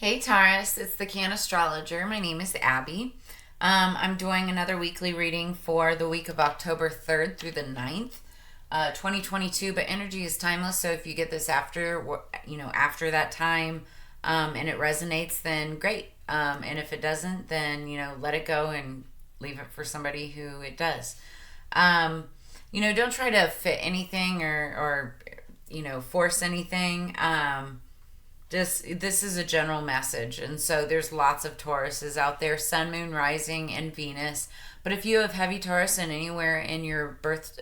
Hey Taurus, it's the Cannastrologer. My name is Abby. I'm doing another weekly reading for the week of October 3rd through the 9th, 2022. But energy is timeless, so if you get this after that time, and it resonates, then great. And if it doesn't, then let it go and leave it for somebody who it does. Don't try to fit anything or force anything. This is a general message, and so there's lots of Tauruses out there, Sun, Moon, Rising, and Venus. But if you have heavy Taurus in anywhere in your birth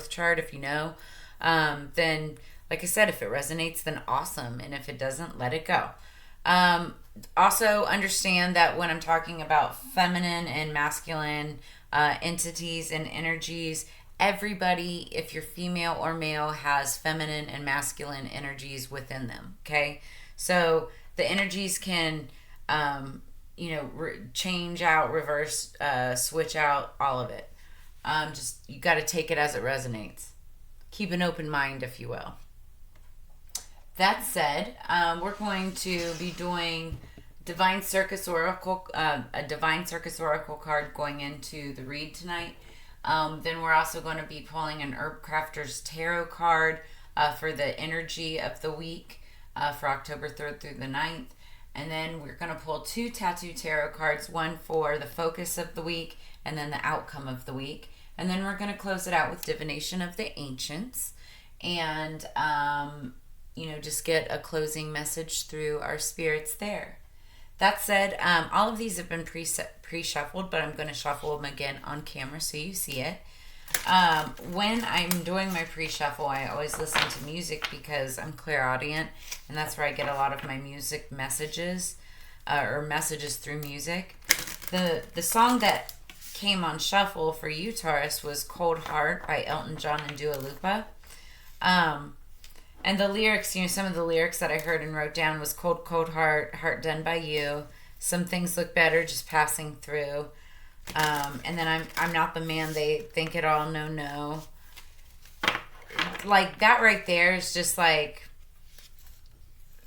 chart, if you know, then like I said, if it resonates, then awesome, and if it doesn't, let it go. Also, understand that when I'm talking about feminine and masculine entities and energies, everybody, if you're female or male, has feminine and masculine energies within them. Okay, so the energies can, change out, reverse, switch out, all of it. Just you got to take it as it resonates. Keep an open mind, if you will. That said, we're going to be doing Divine Circus Oracle, a Divine Circus Oracle card going into the read tonight. Then we're also going to be pulling an Herbcrafters Tarot card for the energy of the week for October 3rd through the 9th. And then we're going to pull two Tattoo Tarot cards, one for the focus of the week and then the outcome of the week. And then we're going to close it out with Divination of the Ancients and, just get a closing message through our spirits there. That said, all of these have been pre-shuffled, but I'm going to shuffle them again on camera so you see it. When I'm doing my pre-shuffle, I always listen to music because I'm clairaudient, and that's where I get a lot of my music messages, or messages through music. The song that came on shuffle for you, Taurus, was Cold Heart by Elton John and Dua Lipa. And the lyrics, some of the lyrics that I heard and wrote down was cold, cold heart, heart done by you. Some things look better just passing through. And then I'm not the man they think it all, no, no. Like that right there is just like,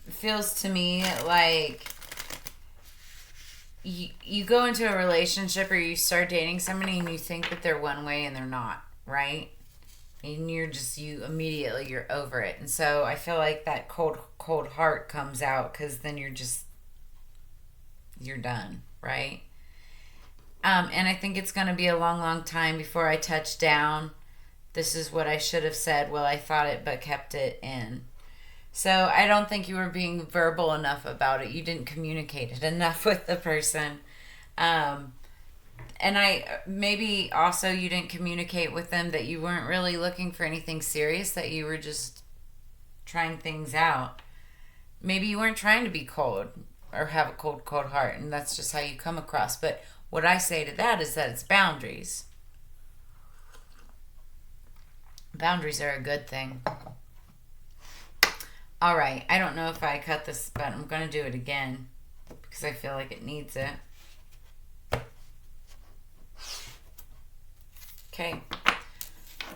feels to me like you go into a relationship or you start dating somebody and you think that they're one way and they're not, right? And you're over it. And so I feel like that cold heart comes out because then you're done, right? And I think it's going to be a long, long time before I touch down. This is what I should have said. Well, I thought it, but kept it in. So I don't think you were being verbal enough about it. You didn't communicate it enough with the person. And maybe also you didn't communicate with them that you weren't really looking for anything serious, that you were just trying things out. Maybe you weren't trying to be cold or have a cold, cold heart, and that's just how you come across. But what I say to that is that it's boundaries. Boundaries are a good thing. All right, I don't know if I cut this, but I'm going to do it again because I feel like it needs it. Okay,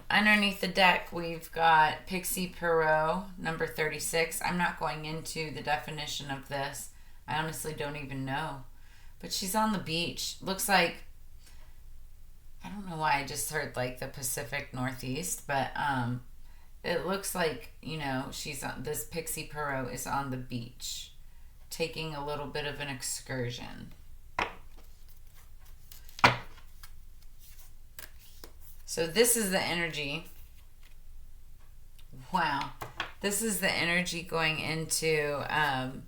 underneath the deck, we've got Pixie Perot, number 36. I'm not going into the definition of this. I honestly don't even know. But she's on the beach. Looks like, I don't know why I just heard like the Pacific Northeast, but it looks like, this Pixie Perot is on the beach, taking a little bit of an excursion. So this is the energy. Wow. This is the energy going into,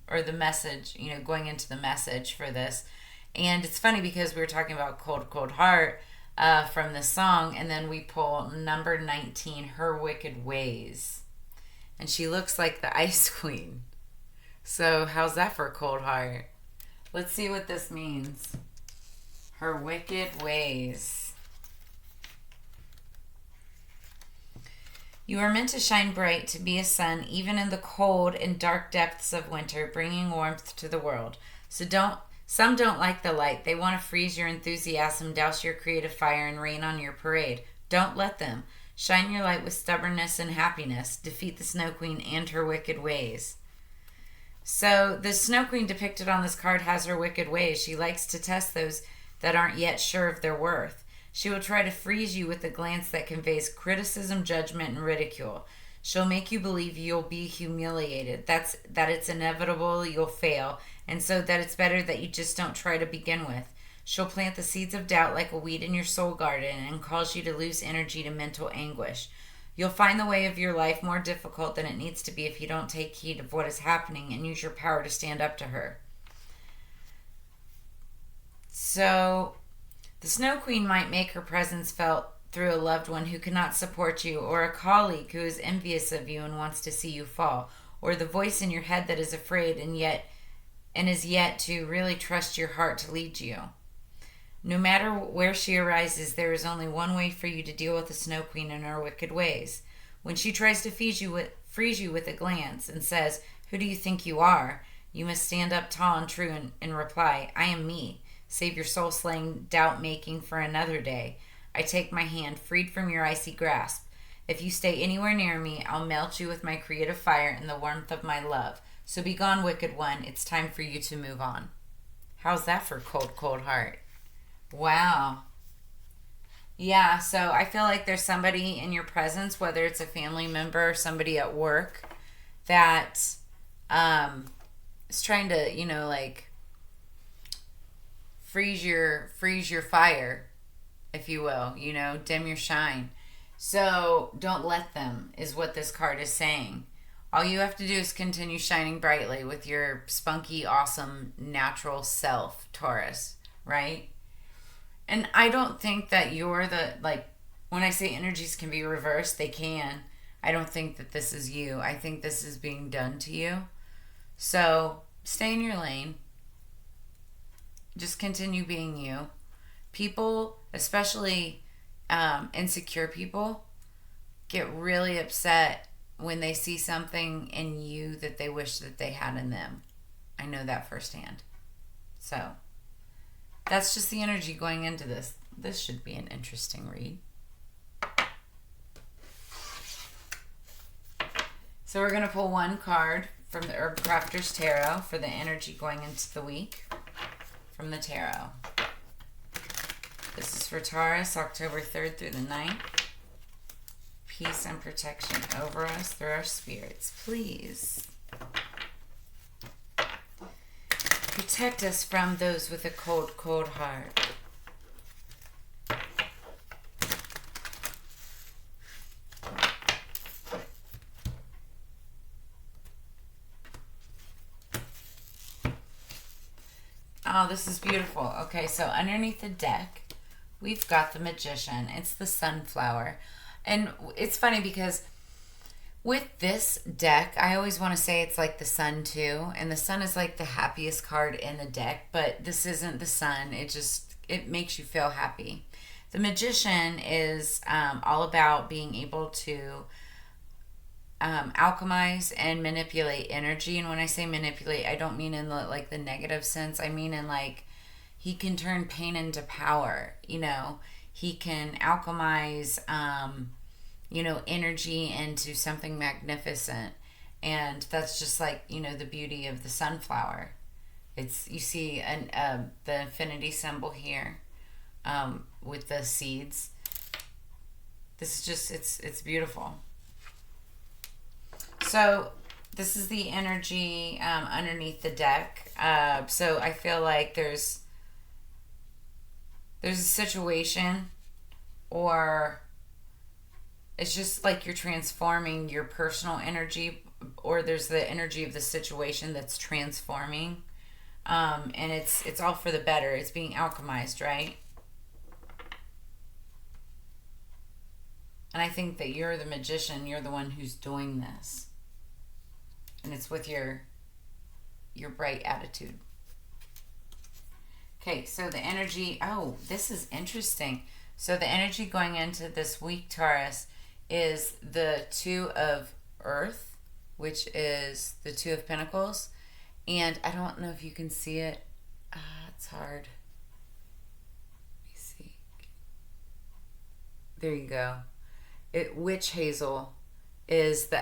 or the message, going into the message for this. And it's funny because we were talking about Cold, Cold Heart from this song, and then we pull number 19, Her Wicked Ways. And she looks like the Ice Queen. So how's that for a cold heart? Let's see what this means. Her Wicked Ways. You are meant to shine bright, to be a sun, even in the cold and dark depths of winter, bringing warmth to the world. Some don't like the light. They want to freeze your enthusiasm, douse your creative fire, and rain on your parade. Don't let them. Shine your light with stubbornness and happiness. Defeat the Snow Queen and her wicked ways. So the Snow Queen depicted on this card has her wicked ways. She likes to test those that aren't yet sure of their worth. She will try to freeze you with a glance that conveys criticism, judgment, and ridicule. She'll make you believe you'll be humiliated. That it's inevitable you'll fail, and so that it's better that you just don't try to begin with. She'll plant the seeds of doubt like a weed in your soul garden and cause you to lose energy to mental anguish. You'll find the way of your life more difficult than it needs to be if you don't take heed of what is happening and use your power to stand up to her. So, the Snow Queen might make her presence felt through a loved one who cannot support you, or a colleague who is envious of you and wants to see you fall, or the voice in your head that is afraid and is yet to really trust your heart to lead you. No matter where she arises, there is only one way for you to deal with the Snow Queen and her wicked ways. When she tries to freeze you with a glance and says, "Who do you think you are?" you must stand up tall and true and reply, "I am me. Save your soul-slaying doubt-making for another day. I take my hand, freed from your icy grasp. If you stay anywhere near me, I'll melt you with my creative fire and the warmth of my love. So be gone, wicked one. It's time for you to move on." How's that for cold, cold heart? Wow. Yeah, so I feel like there's somebody in your presence, whether it's a family member or somebody at work, that is trying to, like freeze your fire, if you will, dim your shine. So don't let them, is what this card is saying. All you have to do is continue shining brightly with your spunky, awesome, natural self, Taurus, right? And I don't think that you're when I say energies can be reversed, they can. I don't think that this is you. I think this is being done to you. So stay in your lane. Just continue being you. People, especially insecure people, get really upset when they see something in you that they wish that they had in them. I know that firsthand. So that's just the energy going into this. This should be an interesting read. So we're going to pull one card from the Herbcrafters Tarot for the energy going into the week from the tarot. This is for Taurus, October 3rd through the 9th. Peace and protection over us through our spirits, please. Protect us from those with a cold, cold heart. Oh, this is beautiful. Okay, so underneath the deck, we've got the Magician. It's the Sunflower. And it's funny because with this deck, I always want to say it's like the Sun too. And the Sun is like the happiest card in the deck, but this isn't the Sun. It makes you feel happy. The Magician is all about being able to alchemize and manipulate energy. And when I say manipulate, I don't mean in the negative sense. I mean in he can turn pain into power. He can alchemize energy into something magnificent. And that's just the beauty of the sunflower. You see the infinity symbol here with the seeds. This is just, it's beautiful. So this is the energy underneath the deck. So I feel like there's a situation, or it's just like you're transforming your personal energy, or there's the energy of the situation that's transforming. And it's all for the better. It's being alchemized, right? And I think that you're the magician. You're the one who's doing this. And it's with your bright attitude. Okay, so the energy... Oh, this is interesting. So the energy going into this week, Taurus, is the Two of Earth, which is the Two of Pentacles. And I don't know if you can see it. It's hard. Let me see. There you go. Witch hazel is the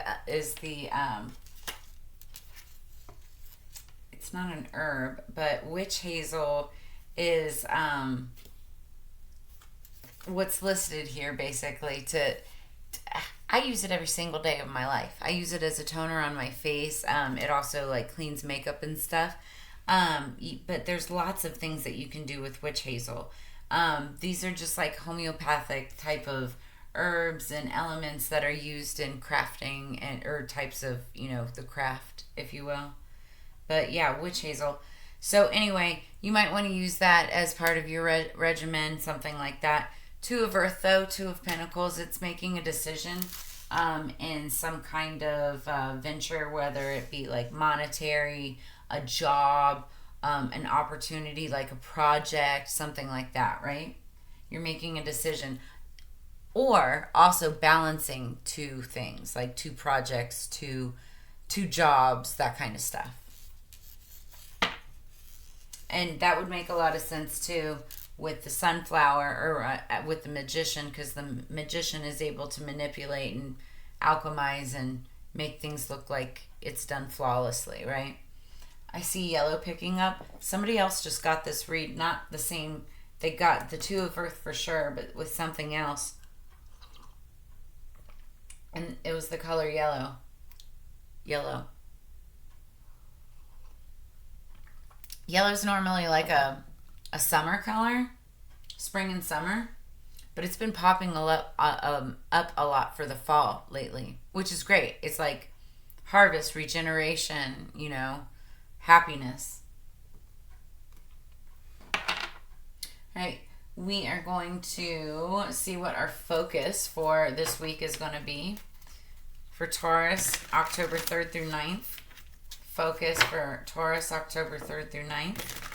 it's not an herb, but witch hazel is what's listed here basically I use it every single day of my life. I use it as a toner on my face. It also like cleans makeup and stuff. But there's lots of things that you can do with witch hazel. These are just like homeopathic type of herbs and elements that are used in crafting and or types of, the craft, if you will. But yeah, witch hazel. So anyway, you might want to use that as part of your regimen, something like that. Two of Earth, though, Two of Pentacles, it's making a decision in some kind of venture, whether it be like monetary, a job, an opportunity, like a project, something like that, right? You're making a decision. Or also balancing two things, like two projects, two jobs, that kind of stuff. And that would make a lot of sense, too, with the sunflower or with the magician, because the magician is able to manipulate and alchemize and make things look like it's done flawlessly, right? I see yellow picking up. Somebody else just got this read, not the same. They got the Two of Earth for sure, but with something else. And it was the color yellow. Yellow. Yellow's normally like a summer color, spring and summer, but it's been popping up a lot for the fall lately, which is great. It's like harvest, regeneration, happiness. All right, we are going to see what our focus for this week is going to be. For Taurus, October 3rd through 9th. Focus for Taurus, October 3rd through 9th.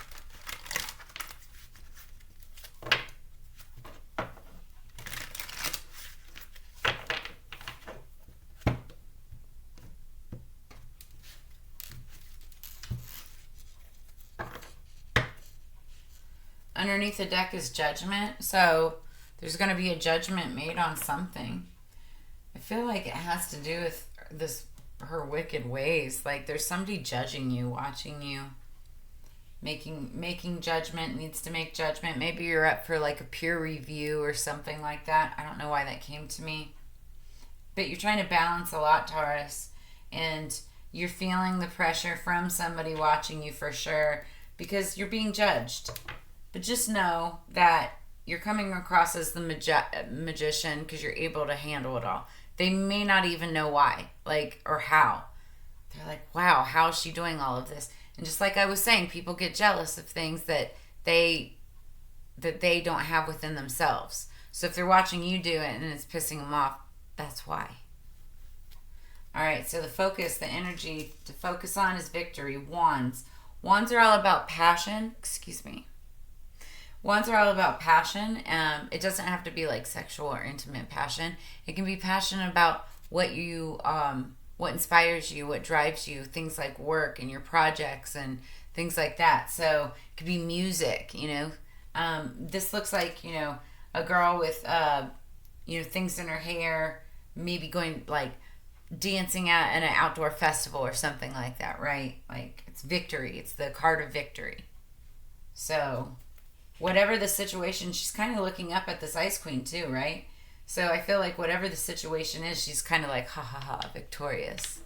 Underneath the deck is judgment. So there's going to be a judgment made on something. I feel like it has to do with her wicked ways. Like there's somebody judging you, watching you, making judgment, needs to make judgment. Maybe you're up for like a peer review or something like that. I don't know why that came to me. But you're trying to balance a lot, Taurus. And you're feeling the pressure from somebody watching you for sure because you're being judged. But just know that you're coming across as the magician because you're able to handle it all. They may not even know why, or how. They're like, wow, how is she doing all of this? And just like I was saying, people get jealous of things that they don't have within themselves. So if they're watching you do it and it's pissing them off, that's why. All right, so the energy to focus on is victory. Wands. Wands are all about passion. Excuse me. Wands are all about passion. It doesn't have to be like sexual or intimate passion. It can be passion about what inspires you, what drives you, things like work and your projects and things like that. So it could be music, This looks like, a girl with, things in her hair, maybe going like dancing at an outdoor festival or something like that, right? Like it's victory. It's the card of victory. So whatever the situation, she's kind of looking up at this Ice Queen too, right? So I feel like whatever the situation is, she's kind of like, ha ha ha, victorious.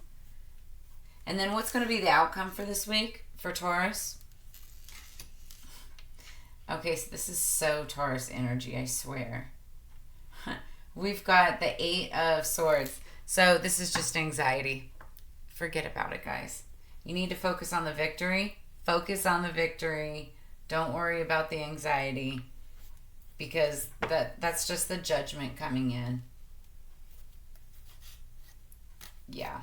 And then what's going to be the outcome for this week for Taurus? Okay, so this is so Taurus energy, I swear. We've got the 8 of Swords. So this is just anxiety. Forget about it, guys. You need to focus on the victory. Focus on the victory. Don't worry about the anxiety because that's just the judgment coming in. Yeah.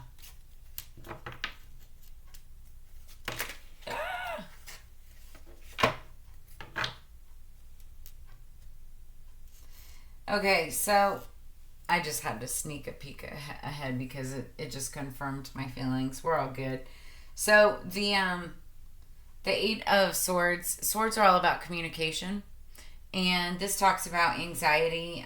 Okay, so I just had to sneak a peek ahead because it just confirmed my feelings. We're all good. So the 8 of Swords. Swords are all about communication. And this talks about anxiety.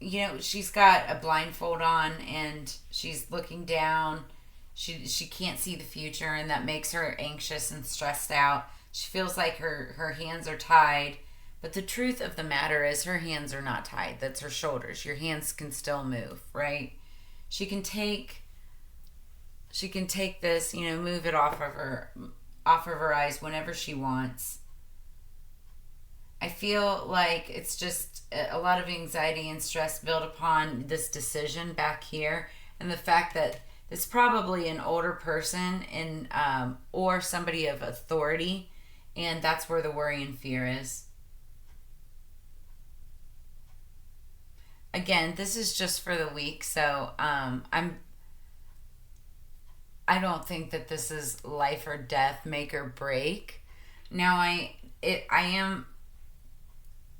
She's got a blindfold on and she's looking down She can't see the future, and that makes her anxious and stressed out. She feels like her hands are tied. But the truth of the matter is her hands are not tied. That's her shoulders. Your hands can still move, right? She can take this, move it off of her eyes whenever she wants. I feel like it's just a lot of anxiety and stress built upon this decision back here, and the fact that it's probably an older person or somebody of authority, and that's where the worry and fear is. Again, this is just for the week, so I don't think that this is life or death, make or break. Now, I am.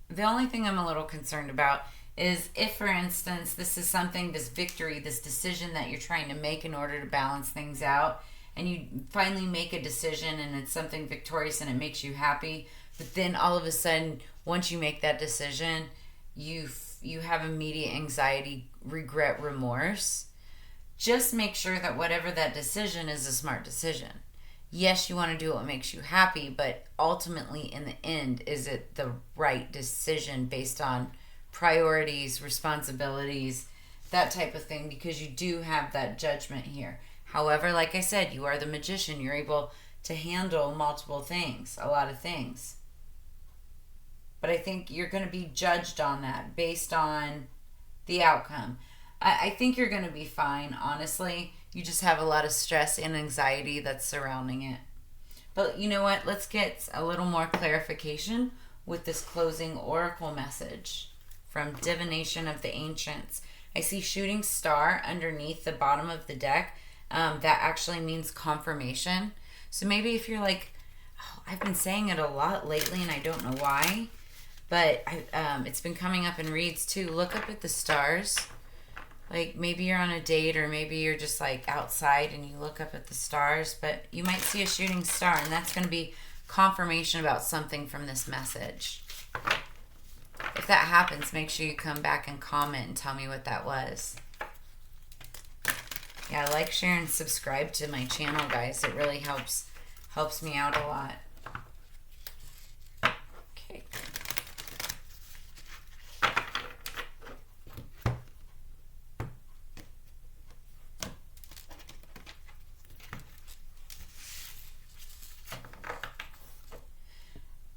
The only thing I'm a little concerned about is if, for instance, this is something, this victory, this decision that you're trying to make in order to balance things out, and you finally make a decision and it's something victorious and it makes you happy, but then all of a sudden, once you make that decision, you have immediate anxiety, regret, remorse. Just make sure that whatever that decision is a smart decision. Yes, you want to do what makes you happy, but ultimately in the end, is it the right decision based on priorities, responsibilities, that type of thing, because you do have that judgment here. However, like I said, you are the magician. You're able to handle multiple things, a lot of things. But I think you're going to be judged on that based on the outcome. I think you're going to be fine, honestly. You just have a lot of stress and anxiety that's surrounding it. But you know what? Let's get a little more clarification with this closing oracle message from Divination of the Ancients. I see shooting star underneath the bottom of the deck. That actually means confirmation. So maybe if you're like, oh, I've been saying it a lot lately and I don't know why, but it's been coming up in reads too. Look up at the stars. Like maybe you're on a date, or maybe you're just like outside and you look up at the stars, but you might see a shooting star, and that's going to be confirmation about something from this message. If that happens, make sure you come back and comment and tell me what that was. Yeah, like, share, and subscribe to my channel, guys. It really helps me out a lot. Okay.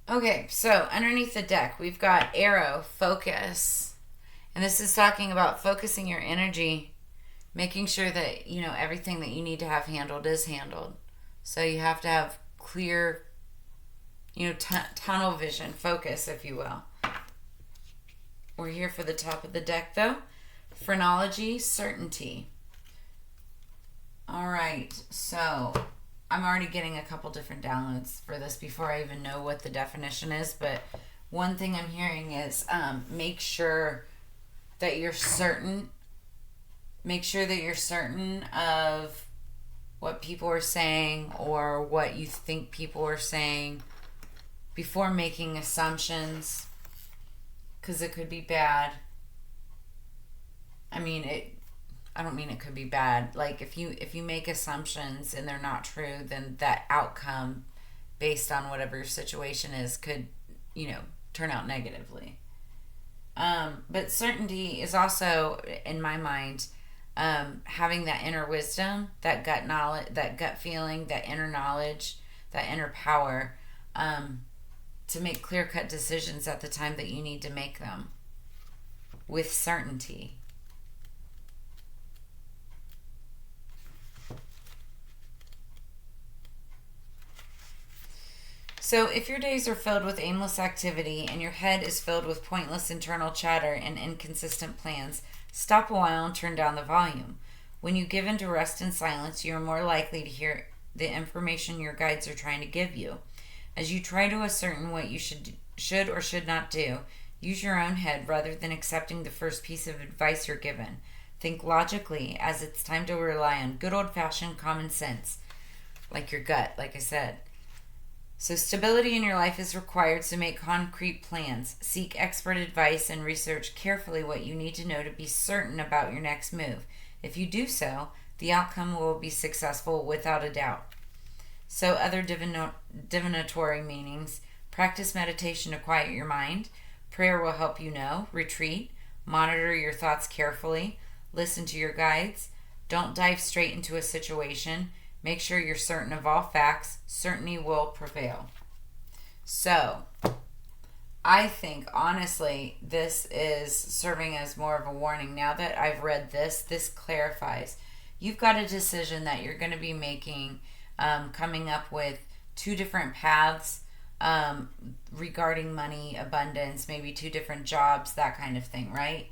Okay, so underneath the deck, we've got arrow, focus. And this is talking about focusing your energy, making sure that, everything that you need to have handled is handled. So you have to have clear, tunnel vision, focus, if you will. We're here for the top of the deck, though. Phrenology, certainty. All right, so I'm already getting a couple different downloads for this before I even know what the definition is, but one thing I'm hearing is make sure that you're certain of what people are saying or what you think people are saying before making assumptions, because it could be bad. I don't mean it could be bad. Like if you make assumptions and they're not true, then that outcome based on whatever your situation is could, turn out negatively. But certainty is also, in my mind, having that inner wisdom, that gut knowledge, that gut feeling, that inner knowledge, that inner power, to make clear-cut decisions at the time that you need to make them with certainty. So if your days are filled with aimless activity and your head is filled with pointless internal chatter and inconsistent plans, stop a while and turn down the volume. When you give in to rest and silence, you are more likely to hear the information your guides are trying to give you. As you try to ascertain what you should or should not do, use your own head rather than accepting the first piece of advice you're given. Think logically, as it's time to rely on good old-fashioned common sense, like your gut, like I said. So stability in your life is required, so make concrete plans. Seek expert advice and research carefully what you need to know to be certain about your next move. If you do so, The outcome will be successful without a doubt. So other divinatory meanings: practice meditation to quiet your mind. Prayer will help you know. Retreat. Monitor your thoughts carefully. Listen to your guides. Don't dive straight into a situation. Make sure you're certain of all facts. Certainty will prevail. So, I think, honestly, this is serving as more of a warning. Now that I've read this clarifies. You've got a decision that you're going to be making, coming up with 2 different paths regarding money, abundance, maybe 2 different jobs, that kind of thing, right?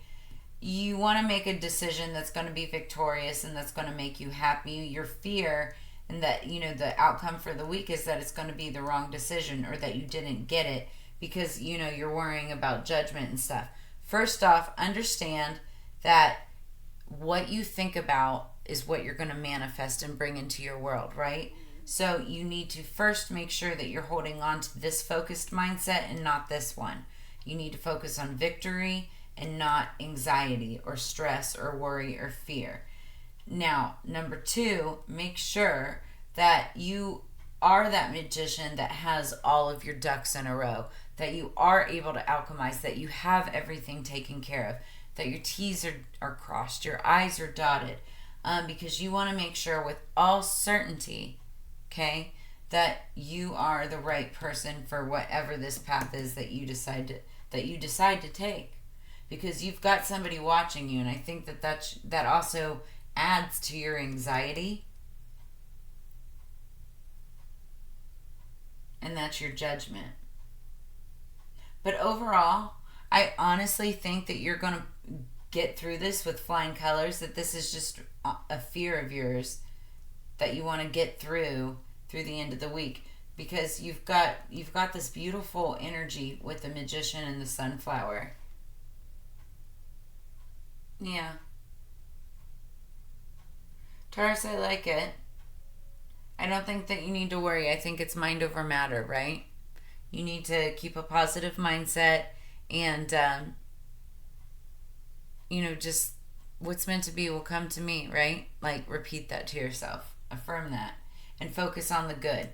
You want to make a decision that's going to be victorious and that's going to make you happy. Your fear and that, the outcome for the week is that it's going to be the wrong decision or that you didn't get it because, you're worrying about judgment and stuff. First off, understand that what you think about is what you're going to manifest and bring into your world, right? So you need to first make sure that you're holding on to this focused mindset and not this one. You need to focus on victory and not anxiety or stress or worry or fear. Now, number 2, make sure that you are that magician that has all of your ducks in a row, that you are able to alchemize, that you have everything taken care of, that your T's are crossed, your I's are dotted, because you want to make sure with all certainty, okay, that you are the right person for whatever this path is that you decide to take. Because you've got somebody watching you, and I think that also adds to your anxiety. And that's your judgment. But overall, I honestly think that you're going to get through this with flying colors, that this is just a fear of yours that you want to get through the end of the week. Because you've got this beautiful energy with the magician and the sunflower. Yeah. Taurus, I like it. I don't think that you need to worry. I think it's mind over matter, right? You need to keep a positive mindset and, just what's meant to be will come to me, right? Like, repeat that to yourself. Affirm that. And focus on the good.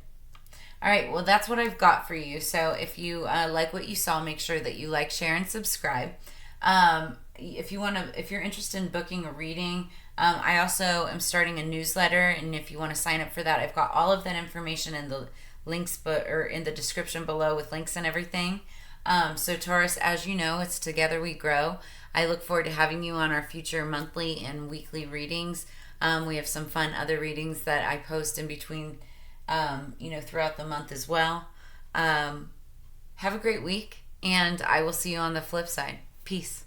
All right, well, that's what I've got for you. So if you like what you saw, make sure that you like, share, and subscribe. If you're interested in booking a reading, I also am starting a newsletter, and if you want to sign up for that, I've got all of that information in the links, or in the description below with links and everything. So Taurus, as you know, it's Together We Grow. I look forward to having you on our future monthly and weekly readings. We have some fun other readings that I post in between, throughout the month as well. Have a great week, and I will see you on the flip side. Peace.